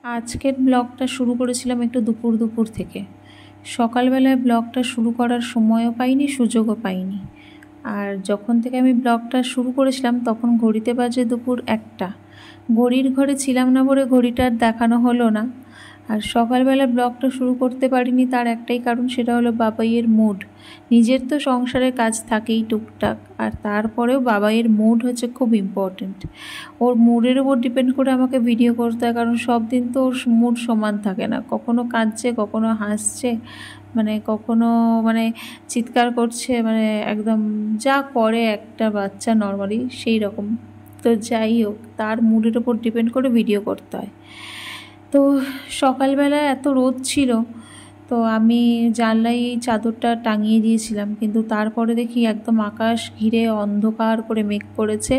আজকের ব্লগটা শুরু করেছিলাম একটু দুপুর থেকে। সকালবেলায় ব্লগটা শুরু করার সময়ও পাইনি, সুযোগও পাইনি। আর যখন থেকে আমি ব্লগটা শুরু করেছিলাম তখন ঘড়িতে বাজে দুপুর 1টা। ঘড়ির ঘরে ছিলাম না বলে ঘড়িটা আর দেখানো হলো না। আর সকালবেলা ব্লগটা শুরু করতে পারিনি, তার একটাই কারণ, সেটা হলো বাবাইয়ের মুড। নিজের তো সংসারের কাজ থাকেই টুকটাক, আর তারপরেও বাবাইয়ের মুড হচ্ছে খুব ইম্পর্টেন্ট। ওর মুডের উপর ডিপেন্ড করে আমাকে ভিডিও করতে হয়, কারণ সব দিন তো ওর মুড সমান থাকে না। কখনো কাঁদছে, কখনো হাসছে, কখনো চিৎকার করছে, একদম যা করে একটা বাচ্চা নর্মালি সেই রকম। তো যাই হোক, তার মুডের উপর ডিপেন্ড করে ভিডিও করতে হয়। তো সকালবেলা এত রোদ ছিল, তো আমি জানলায় এই চাদরটা টাঙিয়ে দিয়েছিলাম, কিন্তু তারপরে দেখি একদম আকাশ ঘিরে অন্ধকার করে মেঘ করেছে।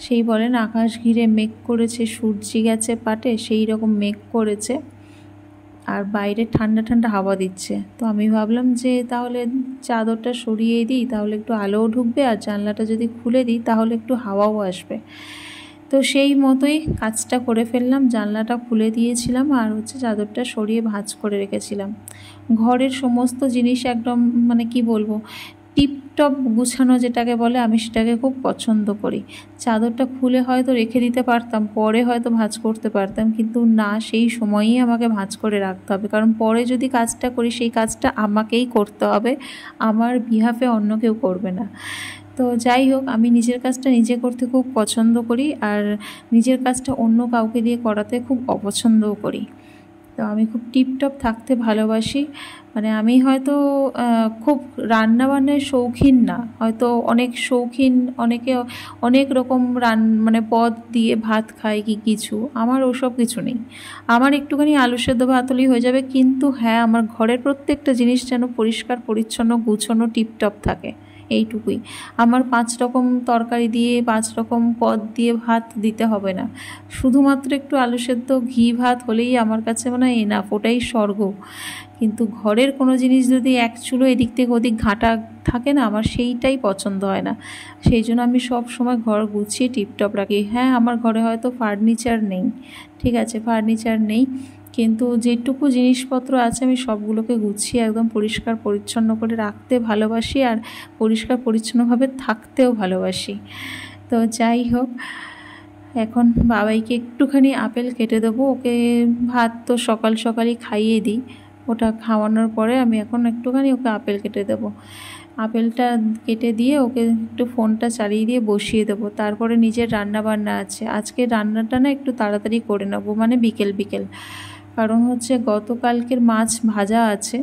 সেই বলেন আকাশ ঘিরে মেঘ করেছে, সূর্যি গেছে পাটে, সেই রকম মেঘ করেছে। আর বাইরে ঠান্ডা ঠান্ডা হাওয়া দিচ্ছে। তো আমি ভাবলাম যে তাহলে চাদরটা সরিয়ে দিই, তাহলে একটু আলোও ঢুকবে, আর জানলাটা যদি খুলে দিই তাহলে একটু হাওয়াও আসবে। তো সেই মতোই কাজটা করে ফেললাম, জানলাটা খুলে দিয়েছিলাম আর চাদরটা সরিয়ে ভাঁজ করে রেখেছিলাম। ঘরের সমস্ত জিনিস একদম কি বলবো, টিপটপ গুছানো যেটাকে বলে, আমি সেটাকে খুব পছন্দ করি। চাদরটা খুলে হয়তো রেখে দিতে পারতাম, পরে হয়তো ভাঁজ করতে পারতাম, কিন্তু না, সেই সময়ই আমাকে ভাঁজ করে রাখতে হবে, কারণ পরে যদি কাজটা করি সেই কাজটা আমাকেই করতে হবে, আমার বিহাফে অন্য কেউ করবে না। তো যাই হোক, আমি নিজের কাজটা নিজে করতে খুব পছন্দ করি, আর নিজের কাজটা অন্য কাউকে দিয়ে করাতে খুব অপছন্দও করি। তো আমি খুব টিপটপ থাকতে ভালোবাসি। আমি হয়তো খুব রান্নাবান্নার শৌখিন না, হয়তো অনেক শৌখিন, অনেকে অনেক রকম পদ দিয়ে ভাত খায় কি কিছু, আমার ওসব কিছু নেই। আমার একটুখানি আলু সেদ্ধ ভাত হলেই হয়ে যাবে, কিন্তু হ্যাঁ, আমার ঘরের প্রত্যেকটা জিনিস যেন পরিষ্কার পরিচ্ছন্ন গুছানো টিপটপ থাকে, এইটুকুই। আমার 5 রকম তরকারি দিয়ে 5 রকম পদ দিয়ে ভাত দিতে হবে না, শুধুমাত্র একটু আলু সেদ্ধ ঘি ভাত হলেই আমার কাছে এনাফ, ওটাই স্বর্গ। কিন্তু ঘরের কোনো জিনিস যদি এক চুলো এদিক থেকে ওদিক ঘাঁটা থাকে না, আমার সেইটাই পছন্দ হয় না। সেই জন্য আমি সব সময় ঘর গুছিয়ে টিপটপ রাখি। হ্যাঁ, আমার ঘরে হয়তো ফার্নিচার নেই, ঠিক আছে, ফার্নিচার নেই, কিন্তু যেটুকু জিনিসপত্র আছে আমি সবগুলোকে গুছিয়ে একদম পরিষ্কার পরিচ্ছন্ন করে রাখতে ভালোবাসি, আর পরিষ্কার পরিচ্ছন্নভাবে থাকতেও ভালোবাসি। তো যাই হোক, এখন বাবাইকে একটুখানি আপেল কেটে দেবো। ওকে ভাত তো সকাল সকালই খাইয়ে দিই, ওটা খাওয়ানোর পরে আমি এখন একটুখানি ওকে আপেল কেটে দেবো। আপেলটা কেটে দিয়ে ওকে একটু ফোনটা চালিয়ে দিয়ে বসিয়ে দেবো। তারপরে নিজের রান্না বান্না আছে, আজকে রান্নাটা না একটু তাড়াতাড়ি করে নেবো, বিকেল বিকেল, কারণ গতকালকের মাছ ভাজা আছে,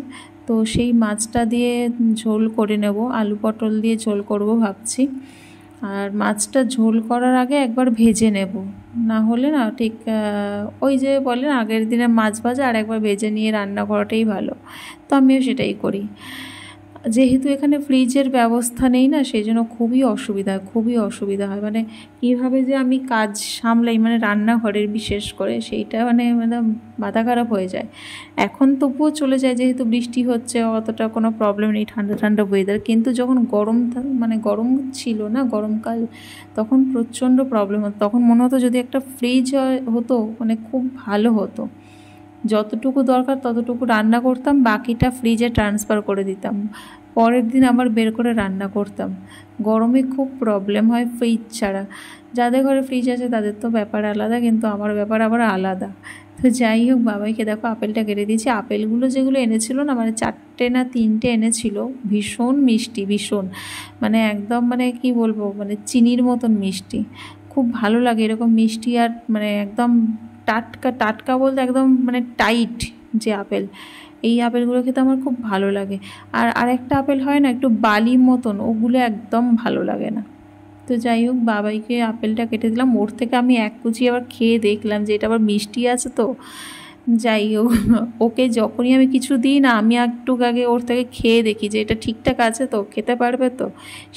তো সেই মাছটা দিয়ে ঝোল করে নেব, আলু পটল দিয়ে ঝোল করব ভাবছি। আর মাছটা ঝোল করার আগে একবার ভেজে নেব, না হলে না ঠিক ওই যে বলেন আগের দিনে মাছ ভাজা আর একবার ভেজে নিয়ে রান্না করাটাই ভালো। তো আমিও সেটাই করি। যেহেতু এখানে ফ্রিজের ব্যবস্থা নেই না, সেই জন্য খুবই অসুবিধা হয়, কীভাবে যে আমি কাজ সামলাই, রান্নাঘরের বিশেষ করে, সেইটা মাথা খারাপ হয়ে যায়। এখন তবুও চলে যায়, যেহেতু বৃষ্টি হচ্ছে অতটা কোনো প্রবলেম নেই, ঠান্ডা ঠান্ডা ওয়েদার। কিন্তু যখন গরম গরম ছিল না, গরমকাল, তখন প্রচণ্ড প্রবলেম হতো। তখন মনে হতো যদি একটা ফ্রিজ হতো খুব ভালো হতো। যতটুকু দরকার ততটুকু রান্না করতাম, বাকিটা ফ্রিজে ট্রান্সফার করে দিতাম, পরের দিন আবার বের করে রান্না করতাম। গরমে খুব প্রবলেম হয় ফ্রিজ ছাড়া। যাদের ঘরে ফ্রিজ আছে তাদের তো ব্যাপার আলাদা, কিন্তু আমার ব্যাপার আবার আলাদা। তো যাই হোক, বাবাইকে দেখো আপেলটা কেটে দিয়েছি। আপেলগুলো যেগুলো এনেছিল না, 4টে না 3টে এনেছিল, ভীষণ মিষ্টি, ভীষণ একদম কি বলবো, চিনির মতন মিষ্টি। খুব ভালো লাগে এরকম মিষ্টি, আর একদম টাটকা টাটকা বলতে একদম টাইট যে আপেল, এই আপেলগুলো খেতে আমার খুব ভালো লাগে। আর আরেকটা আপেল হয় না একটু বালি মতন, ওগুলো একদম ভালো লাগে না। তো যাই হোক, বাবাইকে আপেলটা কেটে দিলাম। ওর থেকে আমি এক কুচি আবার খেয়ে দেখলাম যে এটা আবার মিষ্টি আছে। তো যাই হোক, ওকে যখনই আমি কিছু দিই না, আমি একটু আগে ওর থেকে খেয়ে দেখি যে এটা ঠিকঠাক আছে তো, খেতে পারবে তো।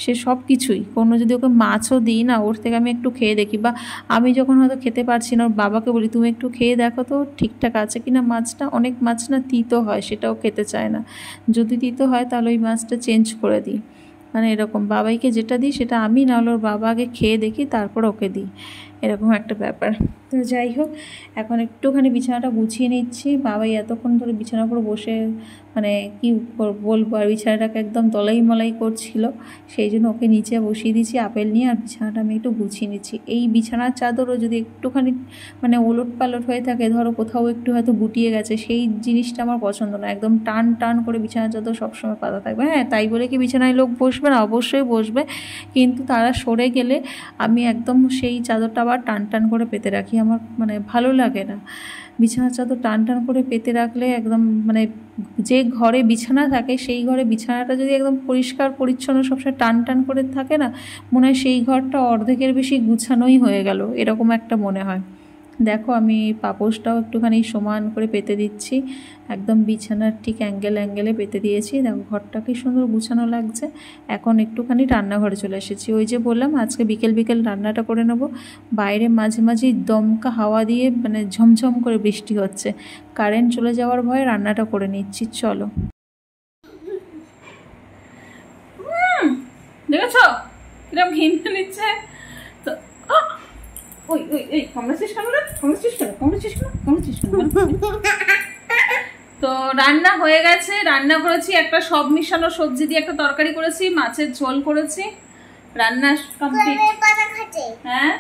সে সব কিছুই, কোনো যদি ওকে মাছও দিই না, ওর থেকে আমি একটু খেয়ে দেখি, বা আমি যখন হয়তো খেতে পারছি না, ওর বাবাকে বলি তুমি একটু খেয়ে দেখো তো ঠিকঠাক আছে কিনা মাছটা। অনেক মাছ না তিতো হয়, সেটাও খেতে চায় না। যদি তিতো হয় তাহলে ওই মাছটা চেঞ্জ করে দিই। এরকম বাবাইকে যেটা দিই সেটা আমি, না হলে ওর বাবা আগে খেয়ে দেখি তারপর ওকে দিই। এরকম একটা ব্যাপার। তো যাই হোক, এখন একটুখানি বিছানাটা গুছিয়ে নিচ্ছি। বাবাই এতক্ষণ ধরে বিছানার উপর বসে মানে কি বলবো, আর বিছানাটাকে একদম দলাই মলাই করছিল, সেই জন্য ওকে নিচে বসিয়ে দিয়েছি আপেল নিয়ে, আর বিছানাটা আমি একটু গুছিয়ে নিচ্ছি। এই বিছানার চাদরও যদি একটুখানি মানে ওলট পালট হয়ে থাকে, ধরো কোথাও একটু হয়তো গুটিয়ে গেছে, সেই জিনিসটা আমার পছন্দ না। একদম টান টান করে বিছানার চাদর সবসময় পাতা থাকবে। হ্যাঁ, তাই বলে কি বিছানায় লোক বসবে না? অবশ্যই বসবে, কিন্তু তারা সরে গেলে আমি একদম সেই চাদরটা আবার টান টান করে পেতে রাখি। আমার মানে ভালো লাগে না বিছানার চাদর টান টান করে পেতে রাখলে। একদম মানে যে ঘরে বিছানা থাকে সেই ঘরে বিছানাটা যদি একদম পরিষ্কার পরিচ্ছন্ন সবসময় টান টান করে থাকে না, মনে হয় সেই ঘরটা অর্ধেকের বেশি গুছানোই হয়ে গেল, এরকম একটা মনে হয়। দেখো আমি পাপোশটাও একটুখানি সমান করে পেতে দিচ্ছি, একদম বিছানার ঠিক অ্যাঙ্গেলে পেতে দিয়েছি। দেখো ঘরটা কি সুন্দর গুছানো লাগছে। এখন একটুখানি রান্নাঘরে চলে এসেছি। ওই যে বললাম আজকে বিকেল রান্নাটা করে নেব। বাইরে মাঝে মাঝেই দমকা হাওয়া দিয়ে মানে ঝমঝম করে বৃষ্টি হচ্ছে, কারেন্ট চলে যাওয়ার ভয়ে রান্নাটা করে নিচ্ছি। চলো। দেখেছো কিরম ঘিনতে নিচ্ছে তো। ওই ওই ওই কামড়াচ্ছিস কেন রে? কামড়াচ্ছিস কেন? তো রান্না হয়ে গেছে। রান্না করেছি একটা সব মিশানো সবজি দিয়ে একটা তরকারি করেছি, মাছের ঝোল করেছি। রান্না কমপ্লিট। হ্যাঁ,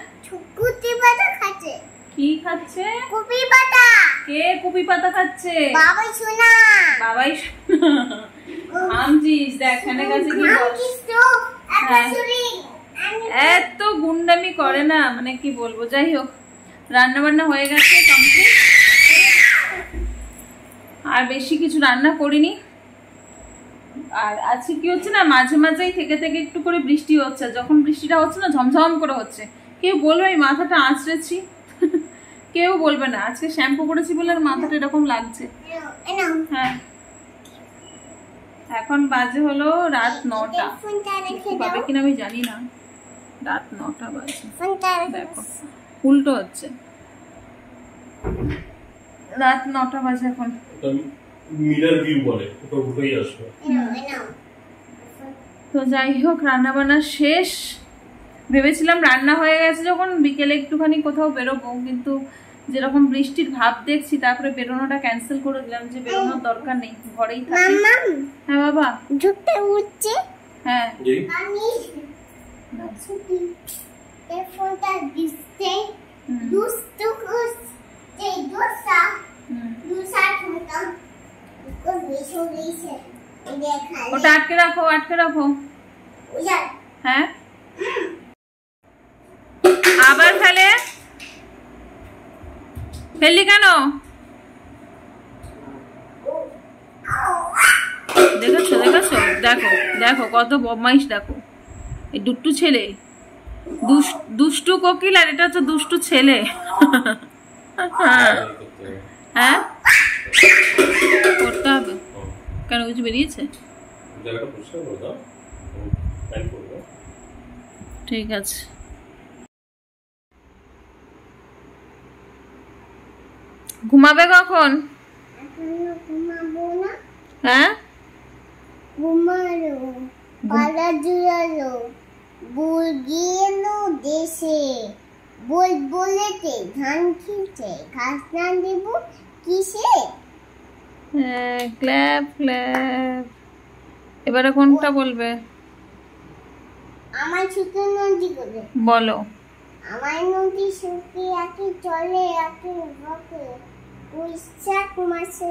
কুপি পাতা খাচ্ছে। কি খাচ্ছে? কুপি পাতা। কে কুপি পাতা খাচ্ছে? বাবাই শোনা। বাবাই আমজিস দেখ এখানে কাছে কি এত গুন্ডামি করে না, মানে কি বলবো। যাই হোক, রান্না বান্না হয়ে গেছে কমপ্লিট। আর বেশি কিছু রান্না করিনি। আর আজকে কি হচ্ছে না, মাঝে মাঝেই থেকে একটু করে বৃষ্টি হচ্ছে। যখন বৃষ্টিটা হচ্ছে না, ঝমঝম করে হচ্ছে। কেউ বলবে আমি মাথাটা আঁচড়েছি? কেউ বলবে না। আজকে শ্যাম্পু করেছি বলে আর মাথাটা এরকম লাগছে। হ্যাঁ, এখন বাজে হলো রাত 9টা। পাবে কিনা আমি জানি না, রাত 9টা বাজে। দেখো উল্টো হচ্ছে, রাত 9টা বাজে এখন। মিরর ভিউ বলে, ওটা উঠেই আসবে। তো যাই হোক, রান্না বান্না শেষ। ভেবেছিলাম রান্না হয়ে গেছে যখন বিকেলে একটুখানি কোথাও বেরোবো, কিন্তু যেরকম বৃষ্টির ভাব দেখছি তারপরে বেরোনোটা ক্যান্সেল করে দিলাম, যে বেরোনোর দরকার নেই, ঘরেই থাকি। হ্যাঁ বাবা, ঝুঁকতে উঠছে। হ্যাঁ আমি এই ফোনটা দিতে দুষ্টু করছে। দুসা ফোনটা কোন বিষয়ে দেখা। ওটা আটকে রাখো। হ্যাঁ, আবার ফেললি কেন? দেখেছো দেখো কত বদমাইশ। দেখো এই দুষ্টু ছেলে, দুষ্টু কোকিল, আর এটা তো দুষ্টু ছেলে। হ্যাঁ, করতে হবে কেন? কিছু বেরিয়েছে? ঠিক আছে। ঘুমাবে কখন? হ্যাঁ, ঘুমালো পালা জুড়ালো বুলগি এলো দেশে। বলেতে ধান খেতে ঘাস না দেব কিসে? ক্ল্যাপ। এবারে কোনটা বলবে? আমার ছোট নদী করে বলো। আমার নদী শুকিয়ে একে চলে একে বকে। বৈশাখ মাসে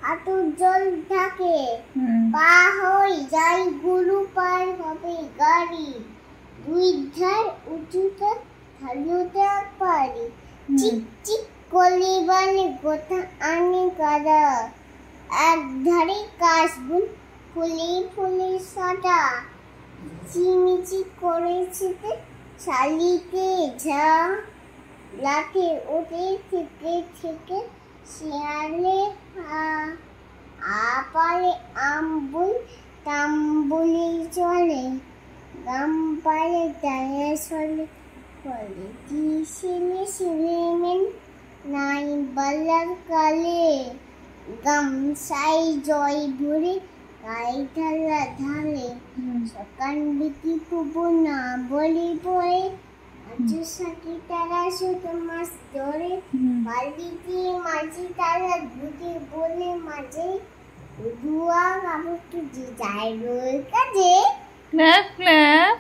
হাঁটুর জল থাকে। পা হই যাই গুরু পার হবে গাড়ি। দুই ধার উঁচুতে ঢালুতে পারি। চিক চিক কলি বানে গোটা আনে কাদা। এক ধারে কাশবুন ফুলে সাদা। চিমিচি করেছিতে শালিতে ঝা। লাঠে ওঠে থেকে শিয়ালে আপালে আম্বুল তাম্বুলে চলে। গাম পালে দায়ে চলে ফলে সিলেমেন নাই বালার কালে। গামসাই জয় ভরে গায়ে ঢালে। সকাল বিকি পুবো না বলি পরে আজু সাকি তারা শুধু মাছ ধরে বালিতে মাঝি তারা দুটি বলে মাঝে দুয়া কাপড় যে যায় রোল কাজে ক্ল্যাপ ক্ল্যাপ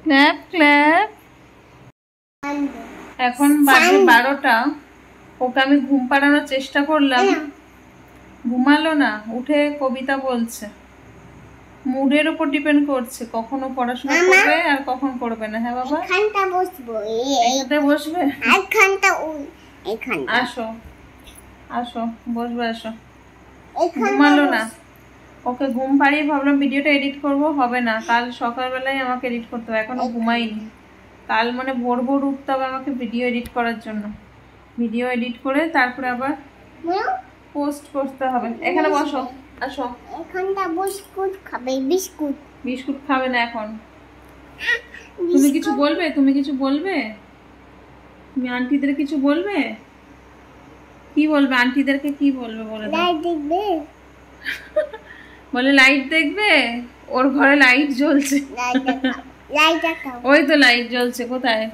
ক্ল্যাপ ক্ল্যাপ। এখন বাজে 12টা, ওকে আমি ঘুম পাড়ানোর চেষ্টা করলাম, ঘুমালো না, উঠে কবিতা বলছে। মুডের উপর ডিপেন্ড করছে কখনো পড়াশোনা করবে আর কখন করবে না। হ্যাঁ বাবা, এখানটা বসবো, এখানে বসবে, এখানটা ওই এখানটা আসো আসো বসবে, আসো। এখানটা ঘুমালো না, ওকে ঘুম পাড়িয়ে ভাবলাম ভিডিওটা এডিট করব, হবে না, কাল সকালবেলায় আমাকে এডিট করতে হবে, এখনো ঘুমাইনি। কাল মানে ভোর ভোর উঠতে হবে আমাকে ভিডিও এডিট করার জন্য, ভিডিও এডিট করে তারপরে আবার পোস্ট করতে হবে। এখানে বসো, আসো। এখানটা বিস্কুট খাবে, বিস্কুট বিস্কুট খাবে না এখন। তুমি কিছু বলবে, তুমি কিছু বলবে, তুমি আন্টিদের কিছু বলবে, কি বলবে আন্টিদেরকে, কি বলবে বলে দাও। লাইট দেখবে, বলে লাইট দেখবে, ওর ঘরে লাইট জ্বলছে। লাইট দেখাও, ওই তো লাইট জ্বলছে, কোথায়,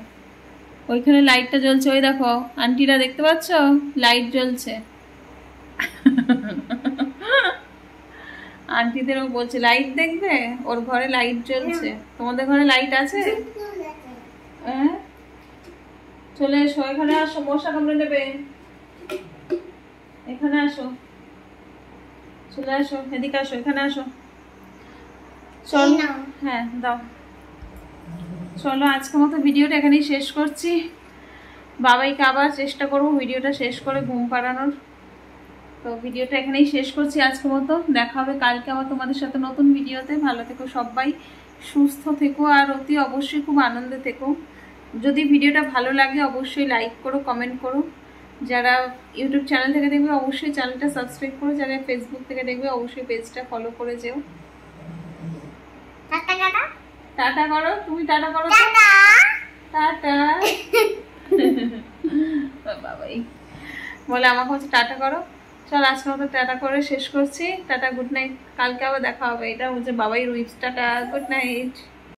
ওইখানে লাইটটা জ্বলছে, ওই দেখো আন্টিরা দেখতে পাচ্ছ, লাইট জ্বলছে। আন্টিদেরও বলছে লাইট দেখবে, ওর ঘরে লাইট জ্বলছে। তোমাদের ঘরে লাইট আছে? হ্যাঁ, চলে এসো, এখানে আসো, মশা কামড়ে নেবে, এখানে আসো, চলে আসো, এদিকে আসো, এখানে আসো। চলো, হ্যাঁ দাও। চলো আজকের মতো ভিডিওটা এখানেই শেষ করছি। বাবাইকে আবার চেষ্টা করবো ভিডিওটা শেষ করে ঘুম পাড়ানোর। তো ভিডিওটা এখানেই শেষ করছি আজকের মতো। দেখা হবে কালকে আবার তোমাদের সাথে নতুন ভিডিওতে। ভালো থেকো সবাই, সুস্থ থেকো, আর অতি অবশ্যই খুব আনন্দে থেকো। যদি ভিডিওটা ভালো লাগে অবশ্যই লাইক করো, কমেন্ট করো। যারা ইউটিউব চ্যানেল থেকে দেখবে অবশ্যই চ্যানেলটা সাবস্ক্রাইব করো, যারা ফেসবুক থেকে দেখবে অবশ্যই পেজটা ফলো করে যেও। টাটা টাটা টাটা করো, তুমি টাটা করো, টাটা টাটা। বাবাই বলে আমাকে হচ্ছে টাটা করো। চল আজকে মতো টাটা করে শেষ করছি। টাটা, গুড নাইট, কালকে আবার দেখা হবে। এটা হচ্ছে বাবাই রুইস। Tata, good night.